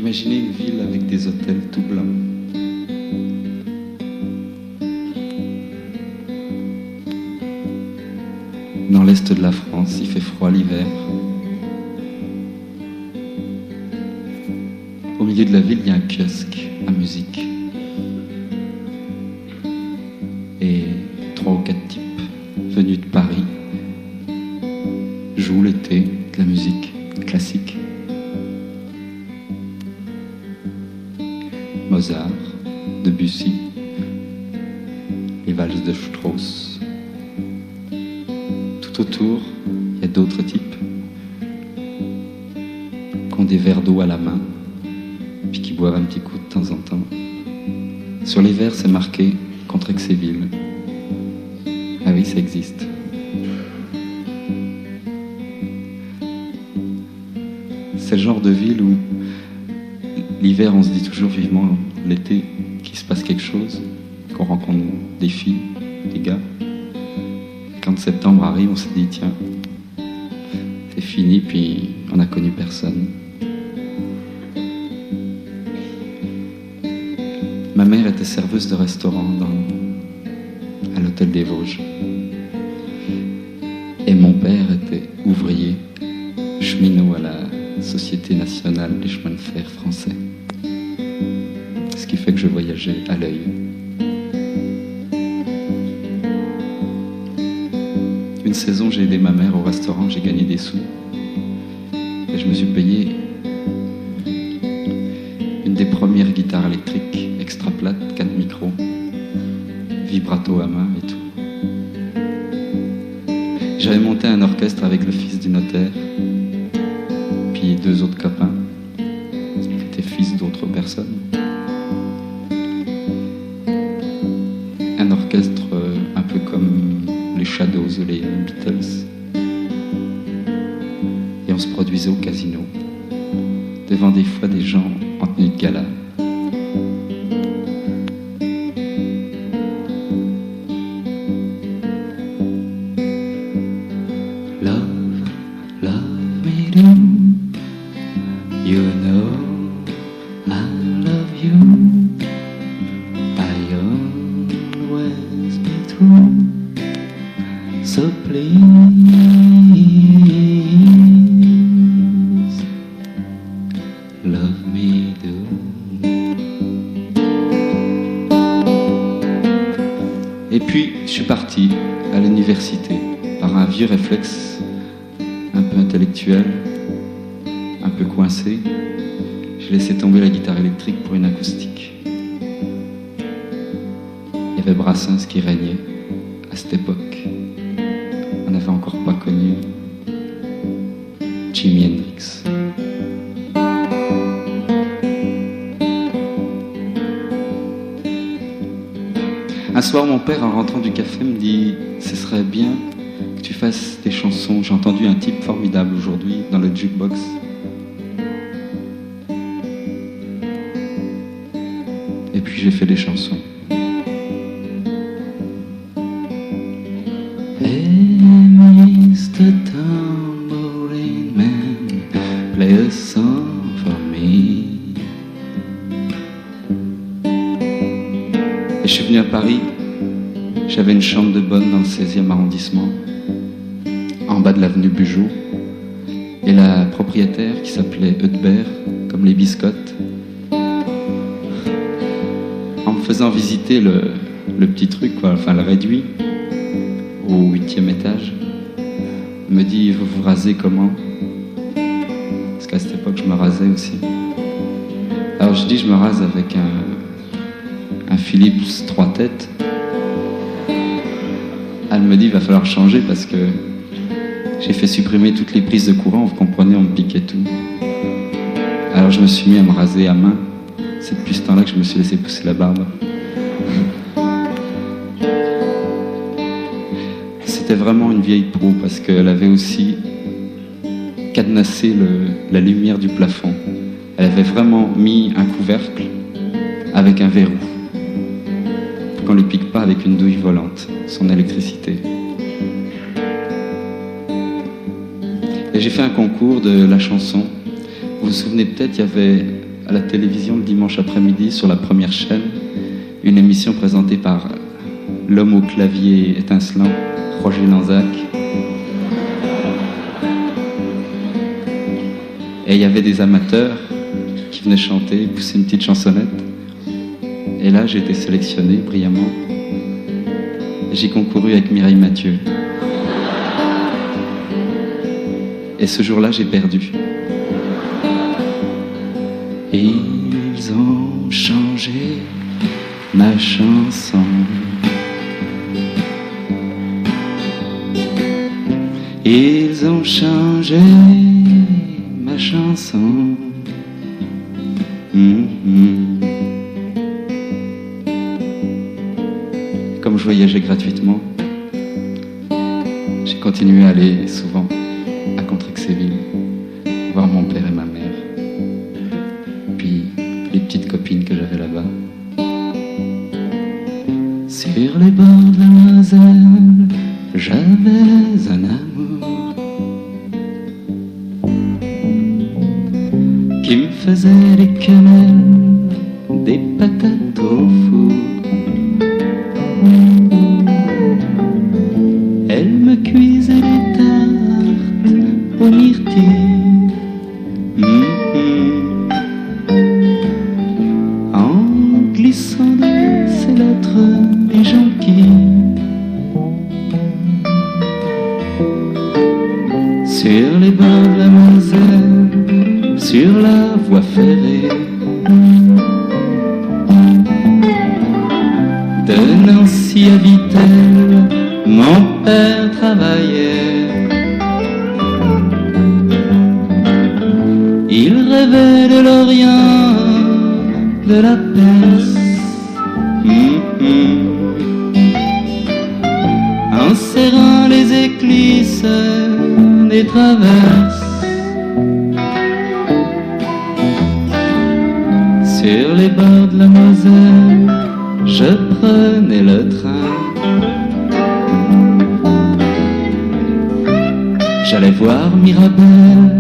J'imaginais une ville avec des hôtels tout blancs. Dans l'est de la France, il fait froid l'hiver. Au milieu de la ville, il y a un kiosque à musique. Et 3 ou 4 types venus de Paris jouent l'été de la musique classique. Mozart, Debussy, les valses de Strauss. Tout autour, il y a d'autres types qui ont des verres d'eau à la main, puis qui boivent un petit coup de temps en temps. Sur les verres, c'est marqué Contrexéville. Ah oui, ça existe. C'est le genre de ville où l'hiver, on se dit toujours vivement l'été qu'il se passe quelque chose, qu'on rencontre des filles, des gars. Et quand septembre arrive, on se dit tiens, c'est fini, puis on n'a connu personne. Ma mère était serveuse de restaurant à l'hôtel des Vosges. Et mon père était ouvrier, cheminot à la Société nationale des chemins de fer français. Ce qui fait que je voyageais à l'œil. Une saison, j'ai aidé ma mère au restaurant, j'ai gagné des sous. Et je me suis payé une des premières guitares électriques extra plates, 4 micros, vibrato à main et tout. J'avais monté un orchestre avec le fils du notaire, puis 2 autres copains, qui étaient fils d'autres personnes. Un orchestre un peu comme les Shadows ou les Beatles. Et on se produisait au casino, devant des fois des gens en tenue de gala. You know I love you. I always be true. So please love me do. Et puis, je suis parti à l'université par un vieux réflexe un peu intellectuel, un peu coincé. J'ai laissé tomber la guitare électrique pour une acoustique. Il y avait Brassens qui régnait à cette époque. On n'avait encore pas connu Jimi Hendrix. Un soir, mon père, en rentrant du café, me dit « Ce serait bien que tu fasses des chansons. J'ai entendu un type formidable aujourd'hui dans le jukebox. » Et puis j'ai fait des chansons. Hey, Mr. Tambourine Man, play a song for me. Et je suis venu à Paris. J'avais une chambre de bonne dans le 16e arrondissement, en bas de l'avenue Bugeaud. Et la propriétaire, qui s'appelait Eudbert, comme les biscottes, en me faisant visiter le petit truc, quoi, enfin le réduit, au 8e étage, me dit « Vous vous rasez comment ?» Parce qu'à cette époque, je me rasais aussi. Alors je dis « Je me rase avec un Philips 3 têtes. » Elle me dit, il va falloir changer parce que j'ai fait supprimer toutes les prises de courant, vous comprenez, on me piquait tout. Alors je me suis mis à me raser à main. C'est depuis ce temps-là que je me suis laissé pousser la barbe. C'était vraiment une vieille pro parce qu'elle avait aussi cadenassé la lumière du plafond. Elle avait vraiment mis un couvercle avec un verrou pour qu'on ne lui pique pas avec une douille volante son électricité. Et j'ai fait un concours de la chanson. Vous vous souvenez peut-être, il y avait à la télévision le dimanche après-midi sur la première chaîne, une émission présentée par l'homme au clavier étincelant, Roger Lanzac. Et il y avait des amateurs qui venaient chanter, pousser une petite chansonnette. Et là, j'ai été sélectionné brillamment. J'ai concouru avec Mireille Mathieu. Et ce jour-là, j'ai perdu. Ils ont changé ma chanson. Ils ont changé ma chanson. Comme je voyageais gratuitement, j'ai continué à aller souvent à Contrexéville, voir mon père et ma mère, puis les petites copines que j'avais là-bas. Sur les bords de la Moselle, j'avais un amour qui me faisait des quenelles, des patates au four. Elle me cuisait des tartes aux myrtilles, en glissant de ses lettres des jonquilles. Sur les bords de la Moselle, sur la voie ferrée, de Nancy à Vittel, mon père travaillait. Il rêvait de l'Orient, de la Perse, en serrant les éclisses des traverses. Sur les bords de la Moselle, je prenais le train. J'allais voir Mirabel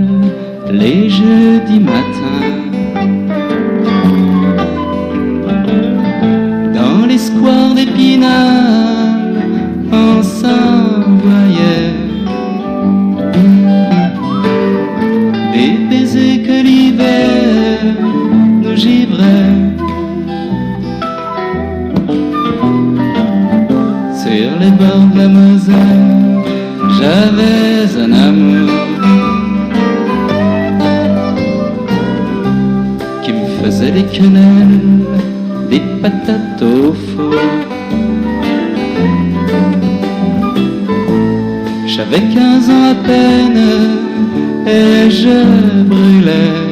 les jeudis matins. Dans les squares d'Épinal, on s'envoyait des baisers que l'hiver nous givrait. Sur les bords de la Moselle, j'avais un amour qui me faisait des quenelles, des patates au four. J'avais 15 ans à peine et je brûlais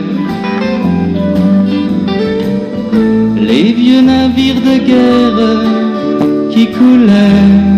les vieux navires de guerre qui coulaient.